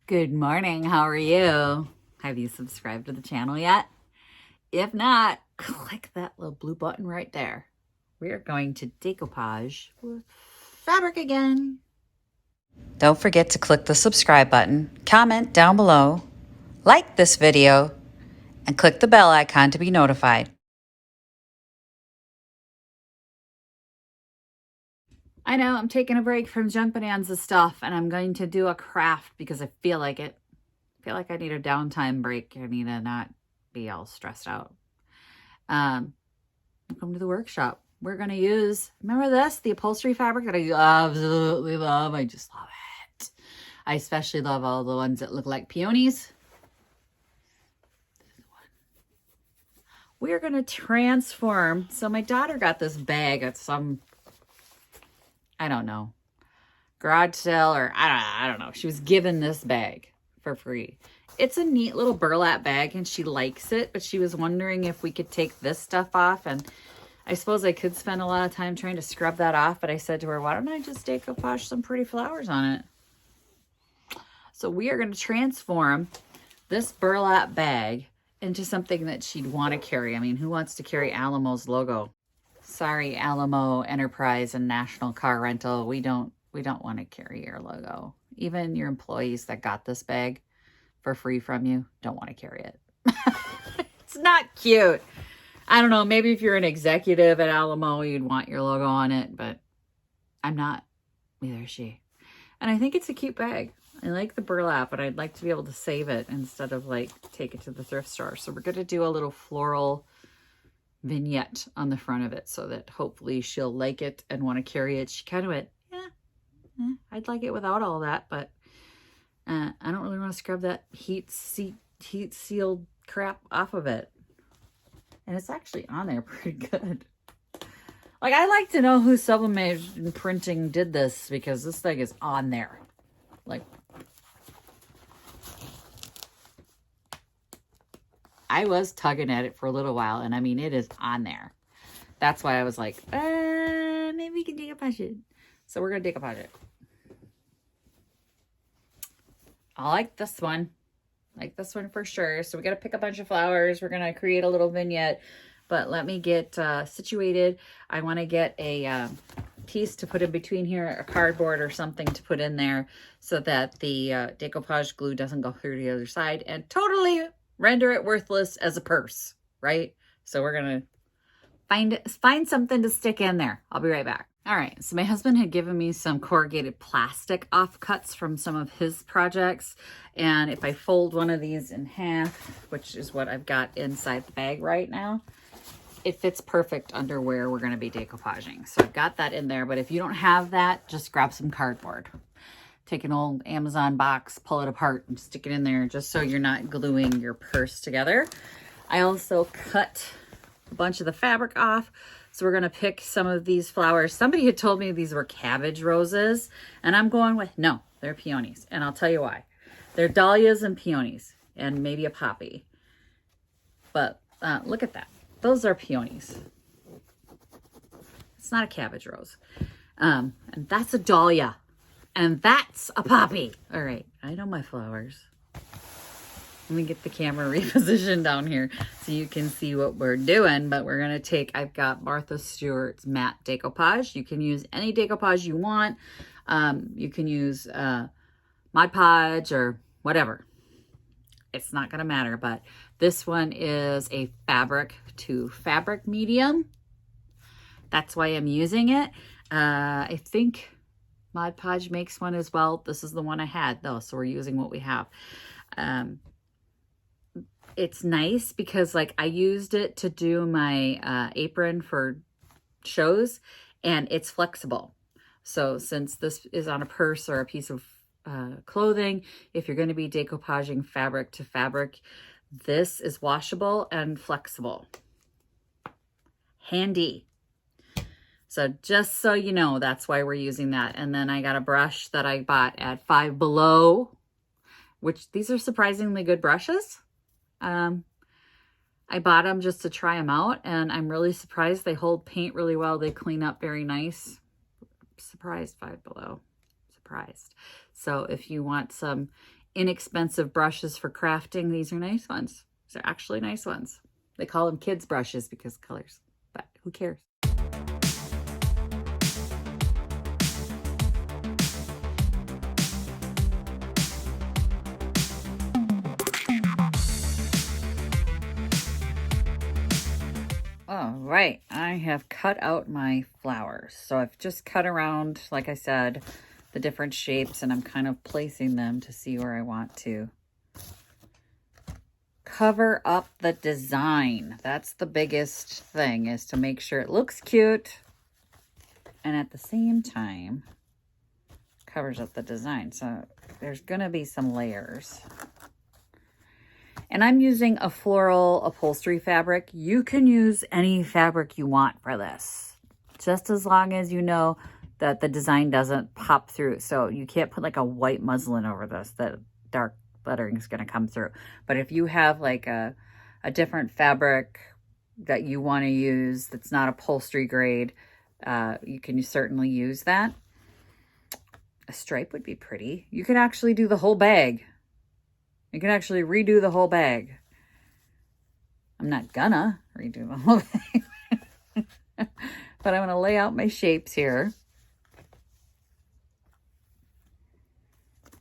Good morning. How are you? Have you subscribed to the channel yet? If not, click that little blue button right there. We are going to decoupage with fabric again. Don't forget to click the subscribe button, comment down below, like this video, and click the bell icon to be notified. I know I'm taking a break from junk bonanza stuff and I'm going to do a craft because I feel like it. I feel like I need a downtime break. I need to not be all stressed out. Welcome to the workshop. We're going to use, remember this, the upholstery fabric that I absolutely love. I just love it. I especially love all the ones that look like peonies. We're going to transform. So my daughter got this bag at some, I don't know, garage sale or I don't know. She was given this bag for free. It's a neat little burlap bag and she likes it, but she was wondering if we could take this stuff off, and I suppose I could spend a lot of time trying to scrub that off, but I said to her, why don't I just decoupage some pretty flowers on it? So we are going to transform this burlap bag into something that she'd want to carry. I mean, who wants to carry Alamo's logo? Sorry, Alamo Enterprise and National Car Rental. We don't want to carry your logo. Even your employees that got this bag for free from you don't want to carry it. It's not cute. I don't know. Maybe if you're an executive at Alamo, you'd want your logo on it, but I'm not. Neither is she. And I think it's a cute bag. I like the burlap, but I'd like to be able to save it instead of like take it to the thrift store. So we're going to do a little floral vignette on the front of it so that hopefully she'll like it and want to carry it. She kind of went, yeah, I'd like it without all that, but I don't really want to scrub that heat sealed crap off of it. And it's actually on there pretty good. Like, I like to know who Sublimation Printing did this because this thing is on there. Like, I was tugging at it for a little while, and I mean, it is on there. That's why I was like, maybe we can decoupage it. So we're going to decoupage it. I like this one. Like this one for sure. So we got to pick a bunch of flowers. We're going to create a little vignette, but let me get situated. I want to get a piece to put in between here, a cardboard or something to put in there so that the decoupage glue doesn't go through the other side and totally render it worthless as a purse, right? So we're going to find something to stick in there. I'll be right back. All right, so my husband had given me some corrugated plastic offcuts from some of his projects. And if I fold one of these in half, which is what I've got inside the bag right now, it fits perfect under where we're going to be decoupaging. So I've got that in there, but if you don't have that, just grab some cardboard. Take an old Amazon box, pull it apart and stick it in there just so you're not gluing your purse together. I also cut a bunch of the fabric off. So we're going to pick some of these flowers. Somebody had told me these were cabbage roses, and I'm going with, no, they're peonies. And I'll tell you why. They're dahlias and peonies and maybe a poppy. But look at that. Those are peonies. It's not a cabbage rose. And that's a dahlia. And that's a poppy. All right. I know my flowers. Let me get the camera repositioned down here so you can see what we're doing. But we're going to take, I've got Martha Stewart's matte decoupage. You can use any decoupage you want. You can use Mod Podge or whatever. It's not going to matter. But this one is a fabric to fabric medium. That's why I'm using it. I think Mod Podge makes one as well. This is the one I had though. So we're using what we have. It's nice because like I used it to do my apron for shows and it's flexible. So since this is on a purse or a piece of clothing, if you're going to be decoupaging fabric to fabric, this is washable and flexible. Handy. So just so you know, that's why we're using that. And then I got a brush that I bought at Five Below, which these are surprisingly good brushes. I bought them just to try them out, and I'm really surprised. They hold paint really well. They clean up very nice. Surprised, Five Below. Surprised. So if you want some inexpensive brushes for crafting. These are nice ones. These are actually nice ones. They call them kids brushes because colors, but who cares? All right, I have cut out my flowers. So I've just cut around, like I said, the different shapes, and I'm kind of placing them to see where I want to cover up the design. That's the biggest thing, is to make sure it looks cute and at the same time covers up the design. So there's gonna be some layers. And I'm using a floral upholstery fabric. You can use any fabric you want for this, just as long as you know that the design doesn't pop through. So you can't put like a white muslin over this, that dark lettering is going to come through. But if you have like a different fabric that you want to use that's not upholstery grade, you can certainly use that. A stripe would be pretty. You can actually do the whole bag. You can actually redo the whole bag. I'm not gonna redo the whole bag. But I'm gonna lay out my shapes here.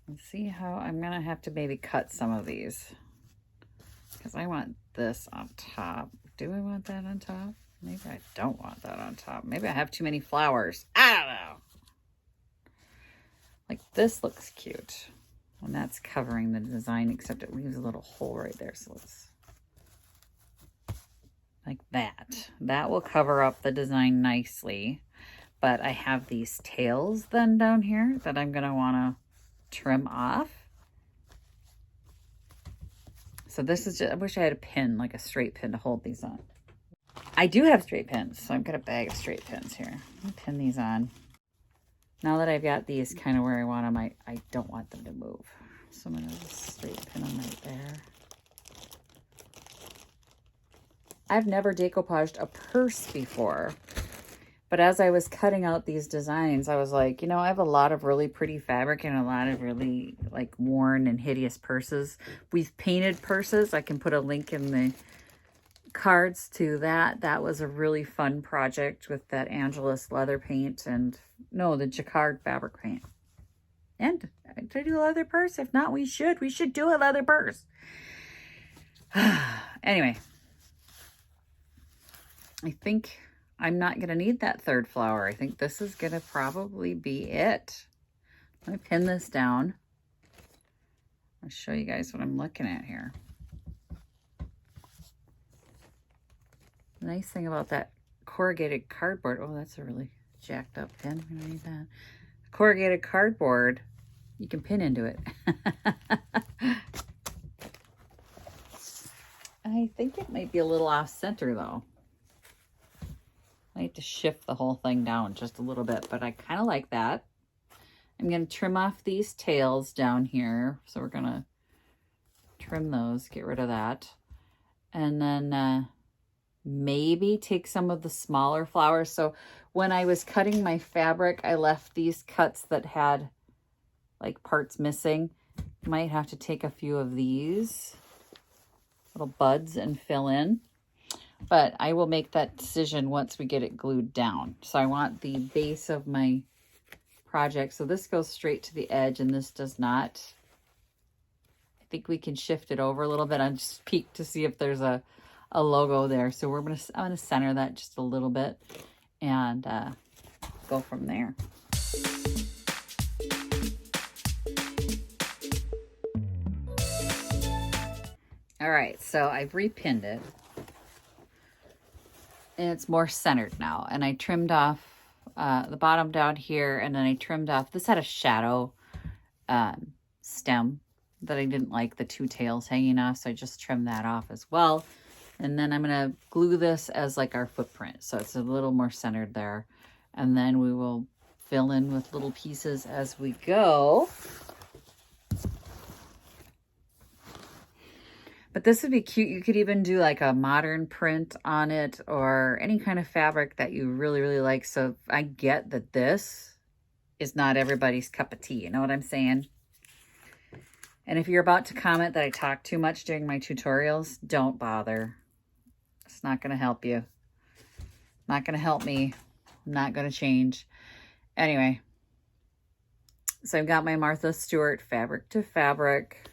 And see how I'm gonna have to maybe cut some of these, because I want this on top. Do I want that on top? Maybe I don't want that on top. Maybe I have too many flowers. I don't know. Like this looks cute. And that's covering the design, except it leaves a little hole right there. So let's, like that. That will cover up the design nicely. But I have these tails then down here that I'm gonna wanna trim off. So this is just, I wish I had a pin, like a straight pin to hold these on. I do have straight pins, so I've got a bag of straight pins here. Let me pin these on. Now that I've got these kind of where I want them, I don't want them to move. So I'm going to straight pin them right there. I've never decoupaged a purse before. But as I was cutting out these designs, I was like, you know, I have a lot of really pretty fabric and a lot of really like worn and hideous purses. We've painted purses. I can put a link in the cards to that. That was a really fun project with that Angelus leather paint and the jacquard fabric paint. And to do a leather purse. If not, we should do a leather purse. Anyway, I think I'm not gonna need that third flower. I think this is gonna probably be it. Let me pin this down. I'll show you guys what I'm looking at here. The nice thing about that corrugated cardboard, oh, that's a really jacked up pin. I'm gonna need that. Corrugated cardboard, you can pin into it. I think it might be a little off center though. I need to shift the whole thing down just a little bit, but I kind of like that. I'm going to trim off these tails down here. So we're going to trim those, get rid of that. And then maybe take some of the smaller flowers. So when I was cutting my fabric, I left these cuts that had like parts missing. Might have to take a few of these little buds and fill in. But I will make that decision once we get it glued down. So I want the base of my project. So this goes straight to the edge and this does not. I think we can shift it over a little bit. I just peeked to see if there's a logo there. So I'm gonna center that just a little bit and go from there. All right, so I've repinned it. And it's more centered now. And I trimmed off the bottom down here. And then I trimmed off, this had a shadow stem that I didn't like, the two tails hanging off. So I just trimmed that off as well. And then I'm going to glue this as like our footprint. So it's a little more centered there. And then we will fill in with little pieces as we go. But this would be cute. You could even do like a modern print on it or any kind of fabric that you really, really like. So I get that this is not everybody's cup of tea. You know what I'm saying? And if you're about to comment that I talk too much during my tutorials, don't bother. It's not going to help you. Not going to help me. I'm not going to change. Anyway, so I've got my Martha Stewart fabric to fabric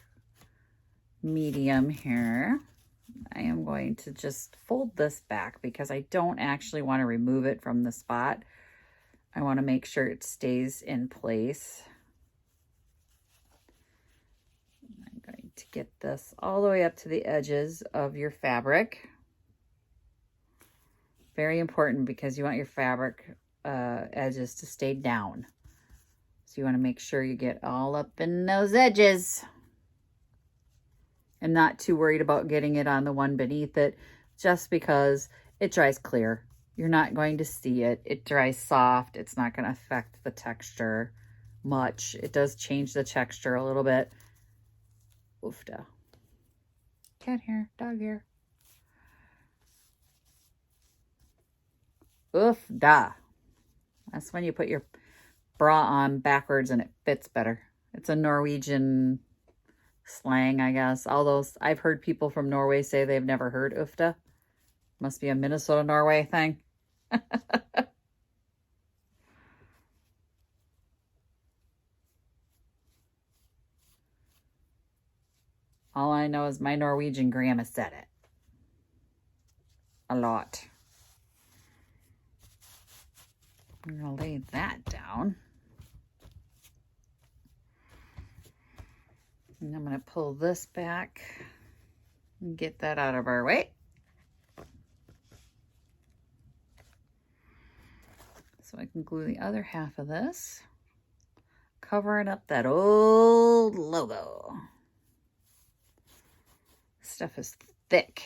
medium here. I am going to just fold this back because I don't actually want to remove it from the spot. I want to make sure it stays in place. I'm going to get this all the way up to the edges of your fabric. Very important because you want your fabric edges to stay down. So you want to make sure you get all up in those edges. I'm not too worried about getting it on the one beneath it just because it dries clear. You're not going to see it. It dries soft. It's not going to affect the texture much. It does change the texture a little bit. Oofda. Cat hair, dog hair. Oofda. That's when you put your bra on backwards and it fits better. It's a Norwegian slang, I guess. Although I've heard people from Norway say they've never heard oofda. Must be a Minnesota, Norway thing. All I know is my Norwegian grandma said it. A lot. I'm going to lay that down. And I'm going to pull this back and get that out of our way. So I can glue the other half of this, covering up that old logo. Stuff is thick.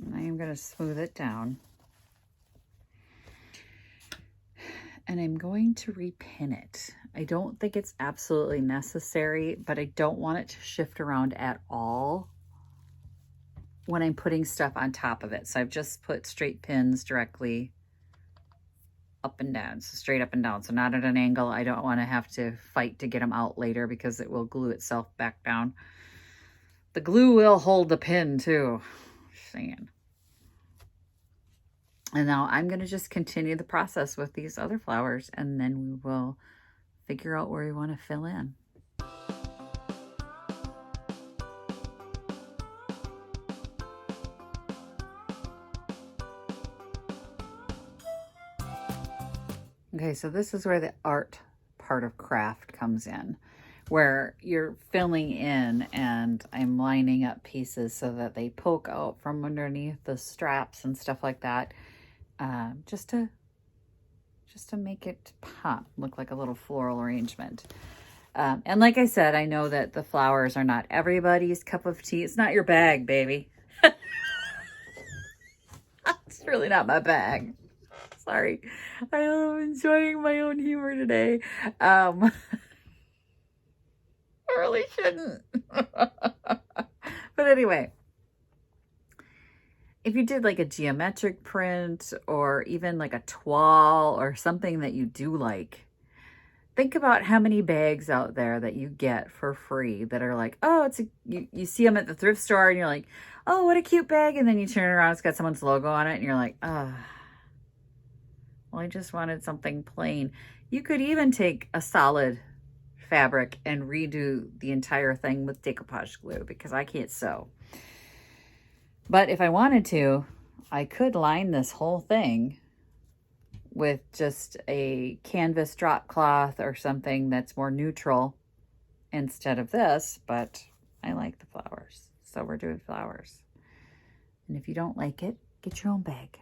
And I am going to smooth it down. And I'm going to repin it. I don't think it's absolutely necessary, but I don't want it to shift around at all when I'm putting stuff on top of it. So I've just put straight pins directly up and down, so straight up and down. So not at an angle. I don't want to have to fight to get them out later because it will glue itself back down. The glue will hold the pin too. Just saying. And now I'm going to just continue the process with these other flowers, and then we will figure out where we want to fill in. Okay, so this is where the art part of craft comes in, where you're filling in, and I'm lining up pieces so that they poke out from underneath the straps and stuff like that. Just to make it pop, look like a little floral arrangement. And like I said, I know that the flowers are not everybody's cup of tea. It's not your bag, baby. It's really not my bag. Sorry. I am enjoying my own humor today. I really shouldn't. But anyway. If you did like a geometric print or even like a toile or something that you do like, think about how many bags out there that you get for free that are like, oh, you see them at the thrift store and you're like, oh, what a cute bag. And then you turn around, it's got someone's logo on it and you're like, oh, well, I just wanted something plain. You could even take a solid fabric and redo the entire thing with decoupage glue because I can't sew. But if I wanted to, I could line this whole thing with just a canvas drop cloth or something that's more neutral instead of this, but I like the flowers. So we're doing flowers. And if you don't like it, get your own bag.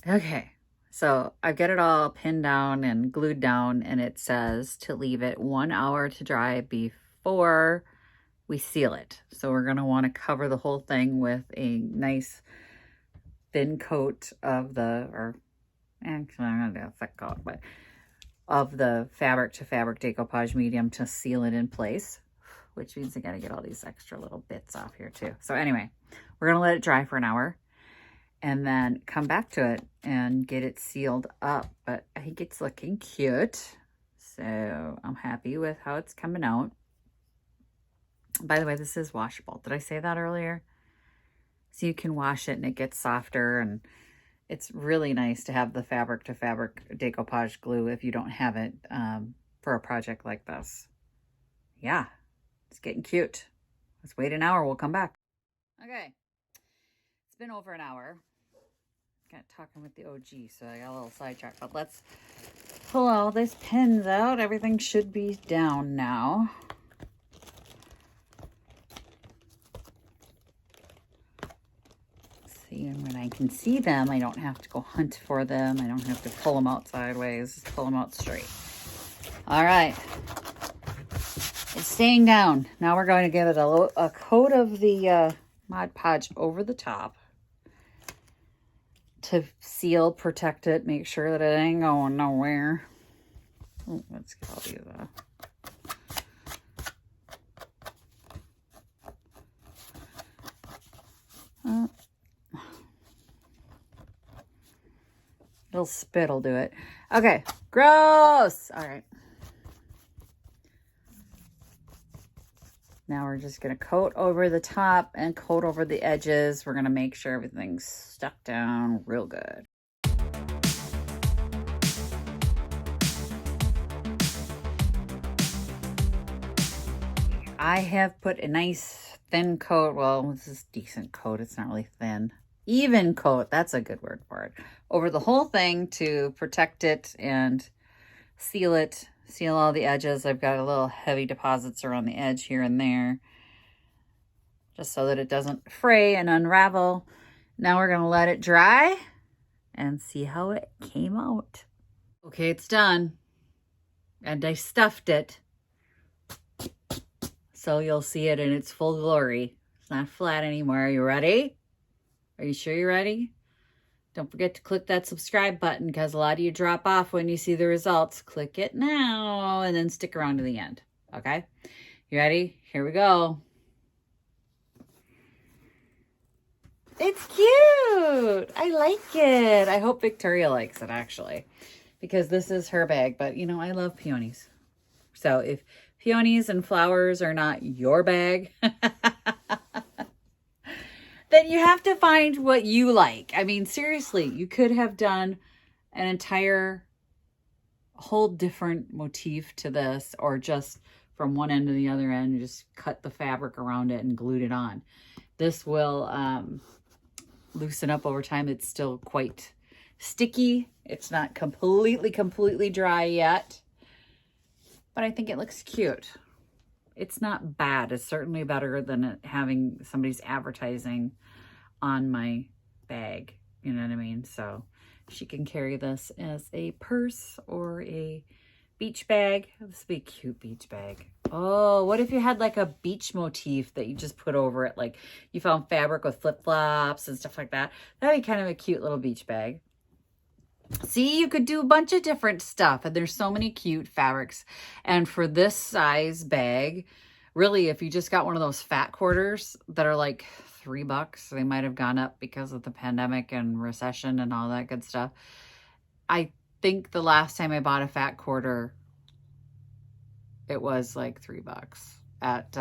Okay, so I've got it all pinned down and glued down, and it says to leave it 1 hour to dry before we seal it. So we're going to want to cover the whole thing with a nice thin coat of the, or actually I'm going to do a thick coat, but of the fabric to fabric decoupage medium to seal it in place, which means I got to get all these extra little bits off here too. So anyway, we're going to let it dry for an hour and then come back to it and get it sealed up. But I think it's looking cute. So I'm happy with how it's coming out. By the way, this is washable. Did I say that earlier? So you can wash it and it gets softer, and it's really nice to have the fabric to fabric decoupage glue if you don't have it for a project like this. Yeah, it's getting cute. Let's wait an hour. We'll come back. Okay, it's been over an hour. Got talking with the OG, so I got a little sidetracked. But let's pull all these pins out. Everything should be down now. See, and when I can see them, I don't have to go hunt for them. I don't have to pull them out sideways. Just pull them out straight. All right. It's staying down. Now we're going to give it a coat of the Mod Podge over the top to seal, protect it, make sure that it ain't going nowhere. Oh, let's get all these little spit will do it. Okay, gross. All right. Now we're just going to coat over the top and coat over the edges. We're going to make sure everything's stuck down real good. I have put a nice thin coat. Well, this is decent coat. It's not really thin. Even coat, that's a good word for it, over the whole thing to protect it and seal it, seal all the edges. I've got a little heavy deposits around the edge here and there, just so that it doesn't fray and unravel. Now we're going to let it dry and see how it came out. Okay, it's done. And I stuffed it, so you'll see it in its full glory. It's not flat anymore. Are you ready? Are you sure you're ready? Don't forget to click that subscribe button, because a lot of you drop off when you see the results. Click it now and then stick around to the end. Okay? You ready? Here we go. It's cute. I like it. I hope Victoria likes it, actually, because this is her bag. But, you know, I love peonies. So if peonies and flowers are not your bag, then you have to find what you like. I mean, seriously, you could have done an entire whole different motif to this, or just from one end to the other end, and just cut the fabric around it and glued it on. This will loosen up over time. It's still quite sticky. It's not completely dry yet, but I think it looks cute. It's not bad. It's certainly better than it having somebody's advertising on my bag. You know what I mean? So she can carry this as a purse or a beach bag. This would be a cute beach bag. Oh, what if you had like a beach motif that you just put over it? Like you found fabric with flip-flops and stuff like that. That'd be kind of a cute little beach bag. See, you could do a bunch of different stuff, and there's so many cute fabrics. And for this size bag, really, if you just got one of those fat quarters that are like $3, they might have gone up because of the pandemic and recession and all that good stuff. I think the last time I bought a fat quarter, it was like $3 at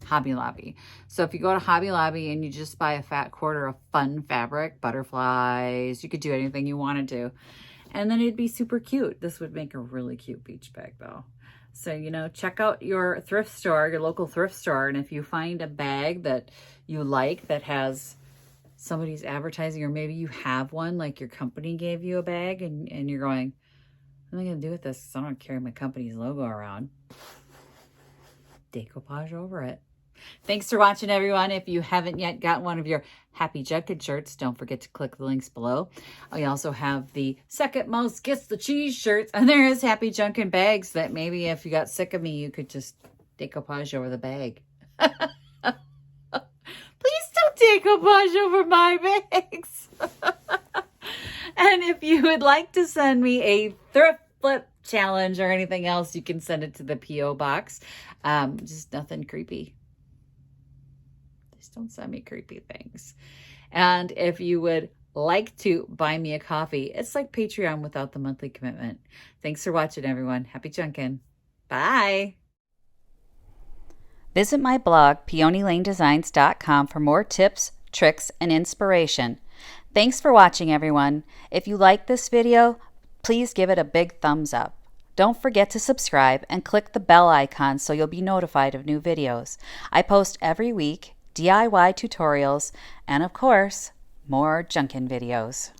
Hobby Lobby. So if you go to Hobby Lobby and you just buy a fat quarter of fun fabric, butterflies, you could do anything you wanted to, and then it'd be super cute. This would make a really cute beach bag though. So, you know, check out your thrift store, your local thrift store, and if you find a bag that you like that has somebody's advertising, or maybe you have one, like your company gave you a bag and you're going, what am I going to do with this? 'Cause I don't carry my company's logo around. Decoupage over it. Thanks for watching, everyone. If you haven't yet got one of your Happy Junkin shirts, don't forget to click the links below. I also have the Second Most Gets the Cheese shirts, and there is Happy Junkin bags that maybe if you got sick of me, you could just decoupage over the bag. Please don't take a bunch over my bags. And if you would like to send me a thrift flip challenge or anything else, you can send it to the P.O. box. Just nothing creepy. Just don't send me creepy things. And if you would like to buy me a coffee, it's like Patreon without the monthly commitment. Thanks for watching, everyone. Happy junkin'. Bye. Visit my blog, peonylanedesigns.com, for more tips, tricks, and inspiration. Thanks for watching, everyone. If you like this video, please give it a big thumbs up. Don't forget to subscribe and click the bell icon so you'll be notified of new videos. I post every week DIY tutorials and, of course, more junkin' videos.